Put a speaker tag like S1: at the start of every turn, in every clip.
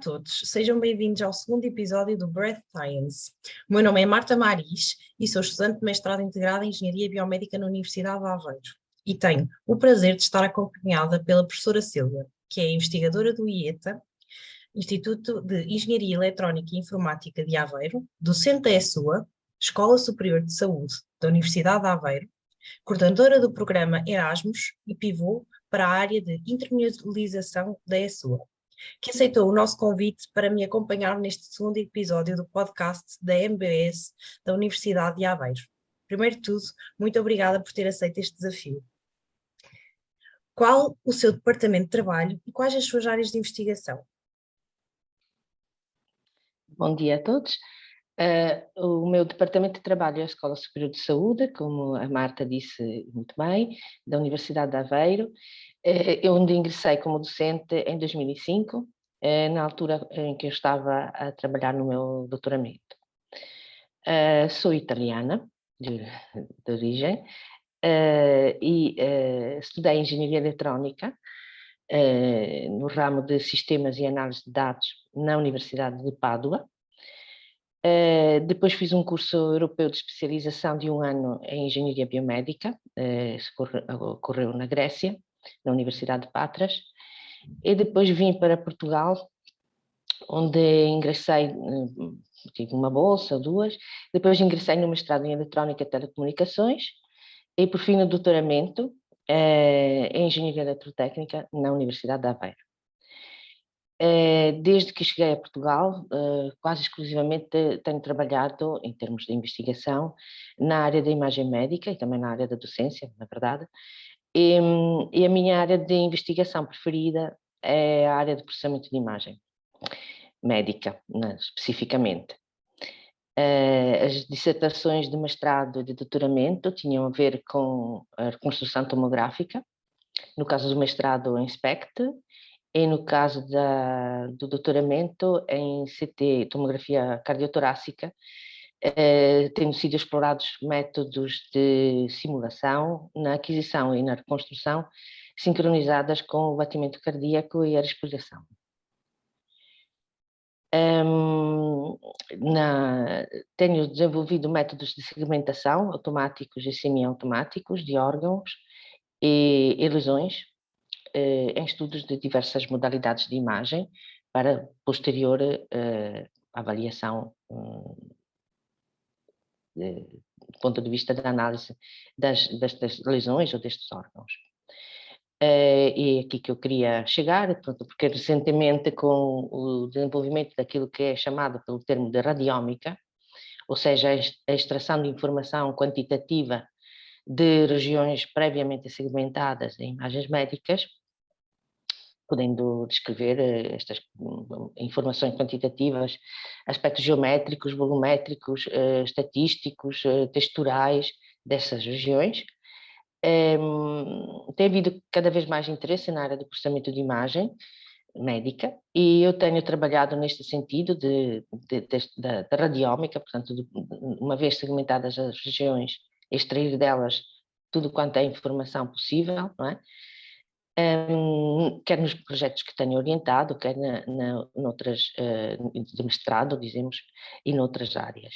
S1: todos, sejam bem-vindos ao segundo episódio do Breath Science. O meu nome é Marta Maris e sou estudante de mestrado integrado em Engenharia Biomédica na Universidade de Aveiro. E tenho o prazer de estar acompanhada pela professora Sílvia, que é investigadora do IETA, Instituto de Engenharia Eletrónica e Informática de Aveiro, docente da ESUA, Escola Superior de Saúde da Universidade de Aveiro, coordenadora do programa Erasmus e pivô para a área de internacionalização da ESUA, que aceitou o nosso convite para me acompanhar neste segundo episódio do podcast da MBS da Universidade de Aveiro. Primeiro de tudo, muito obrigada por ter aceito este desafio. Qual o seu departamento de trabalho e quais as suas áreas de investigação?
S2: Bom dia a todos. O meu departamento de trabalho é a Escola Superior de Saúde, como a Marta disse muito bem, da Universidade de Aveiro, onde ingressei como docente em 2005, na altura em que eu estava a trabalhar no meu doutoramento. Sou italiana, de origem, e estudei Engenharia Eletrónica, no ramo de Sistemas e Análise de Dados na Universidade de Pádua. Depois fiz um curso europeu de especialização de 1 ano em Engenharia Biomédica, ocorreu na Grécia, na Universidade de Patras, e depois vim para Portugal, onde ingressei, tive uma bolsa, 2, depois ingressei no mestrado em Eletrónica e Telecomunicações, e por fim no doutoramento em Engenharia Eletrotécnica na Universidade de Aveiro. Desde que cheguei a Portugal, quase exclusivamente tenho trabalhado, em termos de investigação, na área da imagem médica e também na área da docência, na verdade, e a minha área de investigação preferida é a área de processamento de imagem médica, especificamente. As dissertações de mestrado e de doutoramento tinham a ver com a reconstrução tomográfica, no caso do mestrado em SPECT, e no caso do doutoramento em CT, tomografia cardiotorácica, tendo sido explorados métodos de simulação na aquisição e na reconstrução sincronizadas com o batimento cardíaco e a respiração. Tenho desenvolvido métodos de segmentação automáticos e semi-automáticos de órgãos e lesões, em estudos de diversas modalidades de imagem para posterior avaliação do ponto de vista da análise destas lesões ou destes órgãos. E aqui que eu queria chegar, porque recentemente com o desenvolvimento daquilo que é chamado pelo termo de radiómica, ou seja, a extração de informação quantitativa de regiões previamente segmentadas em imagens médicas, podendo descrever estas informações quantitativas, aspectos geométricos, volumétricos, estatísticos, texturais dessas regiões. Tem havido cada vez mais interesse na área do processamento de imagem médica e eu tenho trabalhado neste sentido da radiómica, portanto, uma vez segmentadas as regiões, extrair delas tudo quanto é informação possível, não é? Quer nos projetos que tenho orientado, quer noutras, de mestrado, dizemos, e noutras áreas.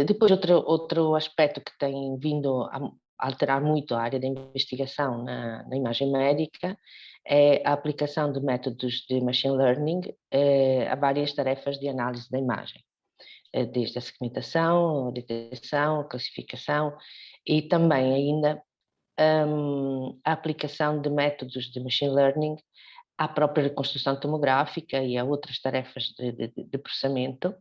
S2: Depois, outro aspecto que tem vindo a alterar muito a área da investigação na imagem médica é a aplicação de métodos de machine learning a várias tarefas de análise da imagem, desde a segmentação, a detecção, a classificação e também ainda a aplicação de métodos de machine learning à própria reconstrução tomográfica e a outras tarefas de processamento,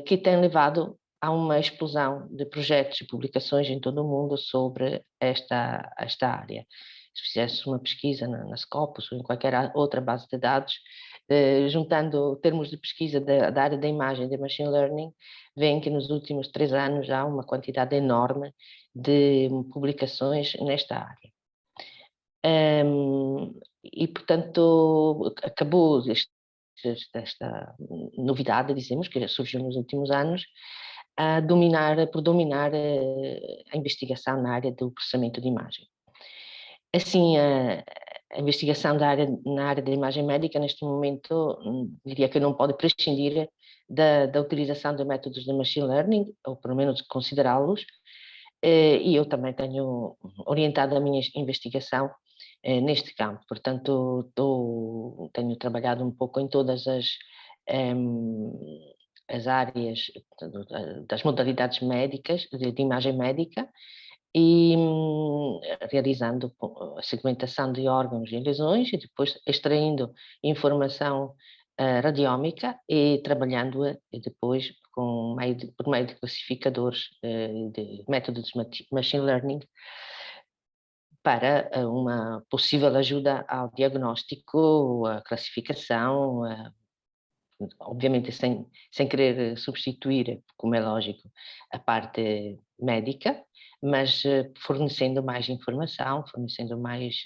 S2: que tem levado a uma explosão de projetos e publicações em todo o mundo sobre esta área. Se fizesse uma pesquisa na Scopus ou em qualquer outra base de dados, juntando termos de pesquisa da área da imagem e da machine learning, veem que nos últimos 3 anos há uma quantidade enorme de publicações nesta área. E, portanto, acabou esta novidade, dizemos, que surgiu nos últimos anos, por dominar a investigação na área do processamento de imagem. Assim, A investigação na área da imagem médica, neste momento, diria que não pode prescindir da utilização de métodos de machine learning, ou pelo menos considerá-los, e eu também tenho orientado a minha investigação neste campo. Portanto, tenho trabalhado um pouco em todas as áreas das modalidades médicas, de imagem médica, e realizando a segmentação de órgãos e lesões e depois extraindo informação radiómica e trabalhando-a depois por meio de classificadores de métodos de machine learning para uma possível ajuda ao diagnóstico, a classificação, obviamente sem querer substituir, como é lógico, a parte médica, mas fornecendo mais informação, fornecendo mais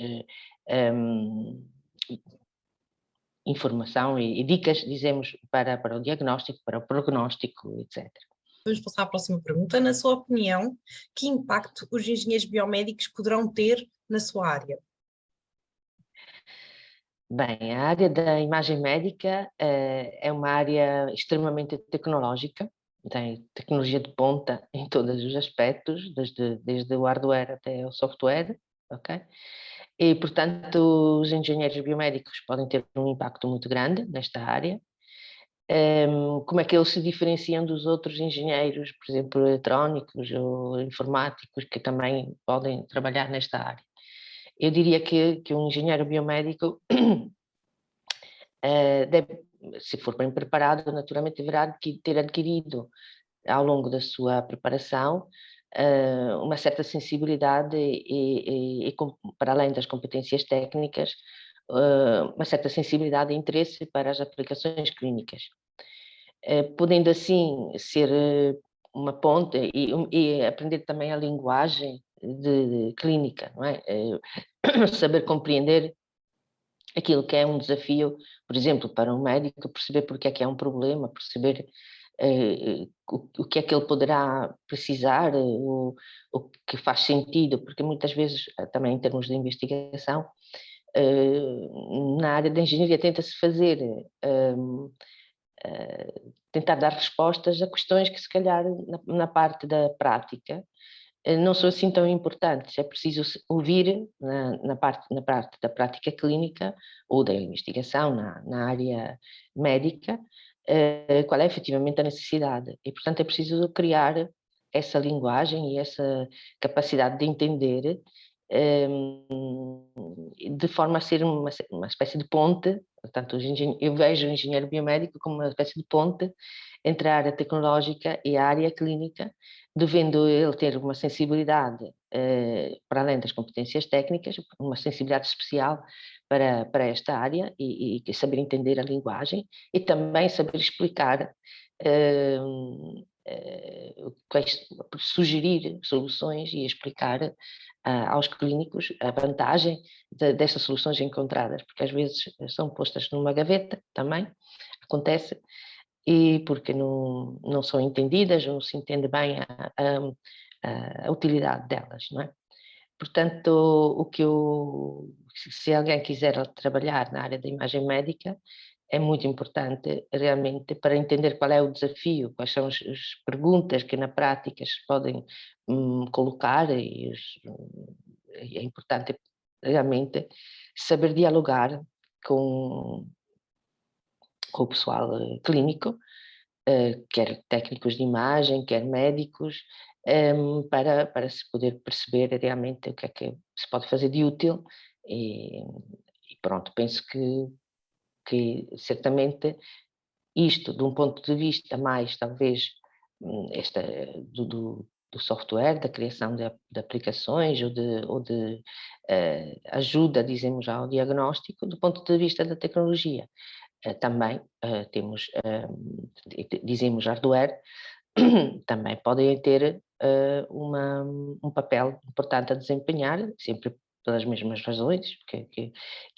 S2: informação e dicas, dizemos, para o diagnóstico, para o prognóstico, etc.
S1: Vamos passar à próxima pergunta. Na sua opinião, que impacto os engenheiros biomédicos poderão ter na sua área?
S2: Bem, a área da imagem médica é uma área extremamente tecnológica, tem tecnologia de ponta em todos os aspectos, desde o hardware até o software, ok? E, portanto, os engenheiros biomédicos podem ter um impacto muito grande nesta área. Como é que eles se diferenciam dos outros engenheiros, por exemplo, eletrónicos ou informáticos, que também podem trabalhar nesta área? Eu diria que um engenheiro biomédico deve, se for bem preparado, naturalmente deverá ter adquirido ao longo da sua preparação uma certa sensibilidade e para além das competências técnicas, uma certa sensibilidade e interesse para as aplicações clínicas, podendo assim ser uma ponte e aprender também a linguagem de clínica, não é? Saber compreender aquilo que é um desafio, por exemplo, para um médico, perceber porque é que é um problema, perceber o que é que ele poderá precisar, o que faz sentido, porque muitas vezes, também em termos de investigação, na área da engenharia tenta-se fazer, tentar dar respostas a questões que se calhar na parte da prática não são assim tão importantes. É preciso ouvir na parte da prática clínica ou da investigação na área médica qual é efetivamente a necessidade. E, portanto, é preciso criar essa linguagem e essa capacidade de entender de forma a ser uma espécie de ponte. Portanto, eu vejo o engenheiro biomédico como uma espécie de ponte entre a área tecnológica e a área clínica, devendo ele ter uma sensibilidade, para além das competências técnicas, uma sensibilidade especial para esta área e saber entender a linguagem e também saber explicar, sugerir soluções e explicar aos clínicos a vantagem destas soluções encontradas, porque às vezes são postas numa gaveta também, acontece, e porque não são entendidas, não se entende bem a utilidade delas, não é? Portanto, se alguém quiser trabalhar na área da imagem médica, é muito importante realmente para entender qual é o desafio, quais são as perguntas que na prática se podem colocar e é importante realmente saber dialogar com o pessoal clínico, quer técnicos de imagem, quer médicos, para se poder perceber realmente o que é que se pode fazer de útil e pronto, penso que certamente isto, de um ponto de vista mais, talvez, esta, do software, da criação de aplicações ou de ajuda, dizemos, ao diagnóstico, do ponto de vista da tecnologia. Também temos, dizemos, hardware, também podem ter um papel importante a desempenhar, sempre pelas mesmas razões que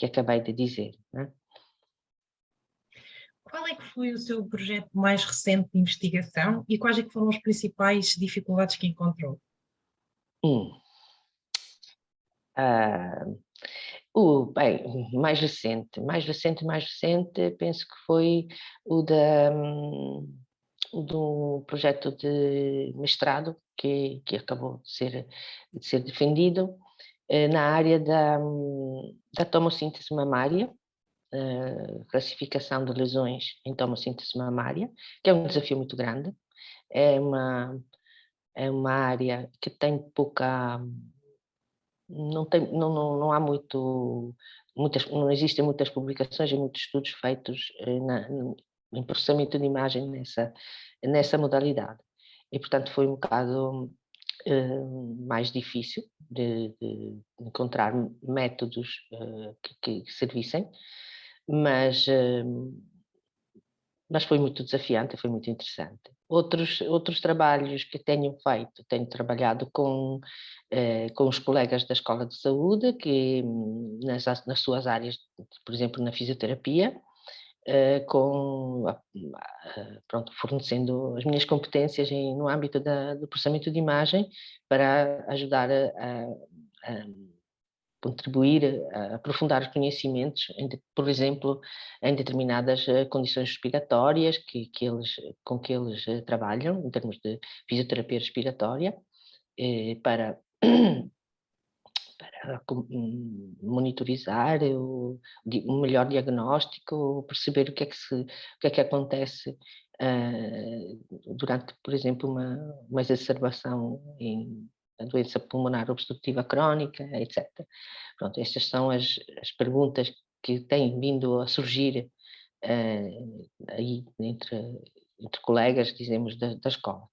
S2: acabei de dizer, não é?
S1: Qual é que foi o seu projeto mais recente de investigação e quais é que foram as principais dificuldades que encontrou?
S2: Ah, Bem, mais recente, penso que foi o do projeto de mestrado que acabou de ser defendido na área da tomossíntese mamária, classificação de lesões em tomossíntese mamária, que é um desafio muito grande. É uma área que tem pouca... não há não existem muitas publicações e muitos estudos feitos em processamento de imagem nessa modalidade. E, portanto, foi um bocado mais difícil de encontrar métodos que servissem, mas foi muito desafiante, foi muito interessante. Outros trabalhos que tenho feito, tenho trabalhado com os colegas da Escola de Saúde, que nas suas áreas, por exemplo, na fisioterapia, pronto, fornecendo as minhas competências no âmbito do processamento de imagem para ajudar a contribuir a aprofundar os conhecimentos, por exemplo, em determinadas condições respiratórias com que eles trabalham, em termos de fisioterapia respiratória, para monitorizar o melhor diagnóstico, perceber o que é que acontece durante, por exemplo, uma exacerbação em a doença pulmonar obstrutiva crónica, etc. Pronto, estas são as perguntas que têm vindo a surgir aí entre colegas, dizemos, da escola.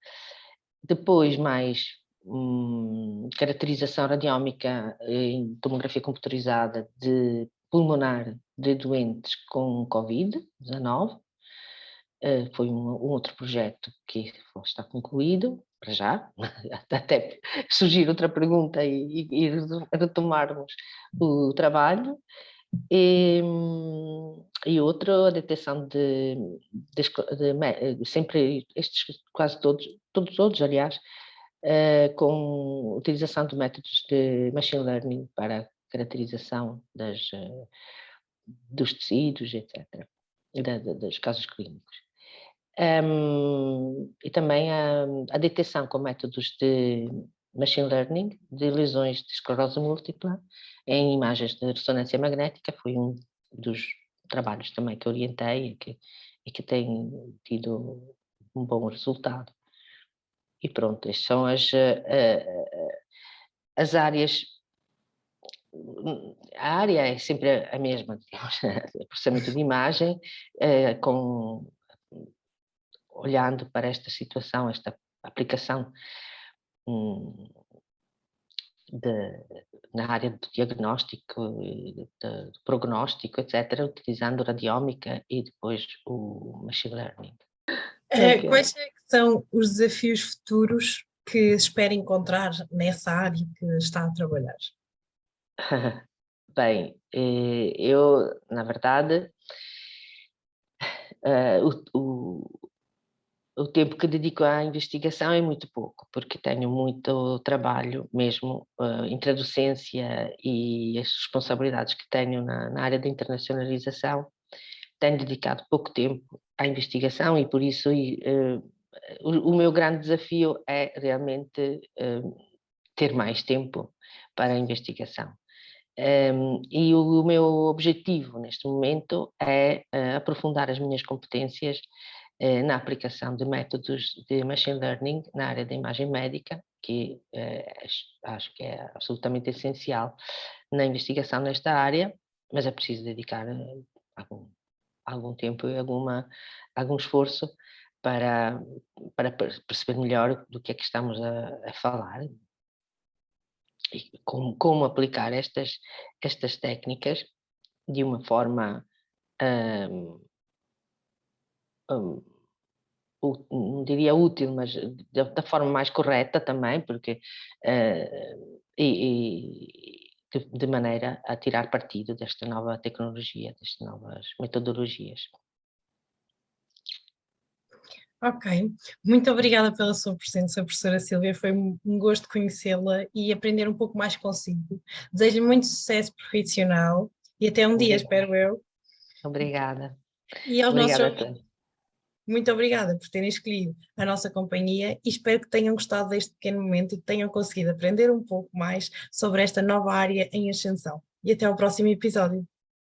S2: Depois, mais caracterização radiómica em tomografia computerizada de pulmonar de doentes com Covid-19. Foi um outro projeto que está concluído, para já, até surgir outra pergunta e retomarmos o trabalho. E outro, a detecção sempre estes, quase todos, aliás, com utilização de métodos de machine learning para caracterização dos tecidos, etc., dos casos clínicos. E também a detecção com métodos de machine learning de lesões de esclerose múltipla em imagens de ressonância magnética foi um dos trabalhos também que orientei e que tem tido um bom resultado. E pronto, estas são as áreas. A área é sempre a mesma, digamos, processamento de imagem, olhando para esta situação, esta aplicação na área do diagnóstico, do prognóstico, etc., utilizando radiómica e depois o machine learning.
S1: Quais é que são os desafios futuros que espera encontrar nessa área que está a trabalhar?
S2: Bem, eu, na verdade, o tempo que dedico à investigação é muito pouco, porque tenho muito trabalho mesmo entre a docência e as responsabilidades que tenho na área da internacionalização. Tenho dedicado pouco tempo à investigação e por isso o meu grande desafio é realmente ter mais tempo para a investigação. E o meu objetivo neste momento é aprofundar as minhas competências na aplicação de métodos de machine learning na área da imagem médica, que acho que é absolutamente essencial na investigação nesta área, mas é preciso dedicar algum tempo e algum esforço para perceber melhor do que é que estamos a falar e como aplicar estas técnicas de uma forma não diria útil, mas da forma mais correta também, porque de maneira a tirar partido desta nova tecnologia, destas novas metodologias.
S1: Ok, muito obrigada pela sua presença, professora Silvia. Foi um gosto conhecê-la e aprender um pouco mais consigo. Desejo-lhe muito sucesso profissional e até um dia,
S2: Obrigada.
S1: espero eu.
S2: Obrigada.
S1: E aos nossos
S2: Obrigada a
S1: ouvintes,
S2: todos.
S1: muito obrigada por terem escolhido a nossa companhia e espero que tenham gostado deste pequeno momento e que tenham conseguido aprender um pouco mais sobre esta nova área em ascensão. E até ao próximo episódio.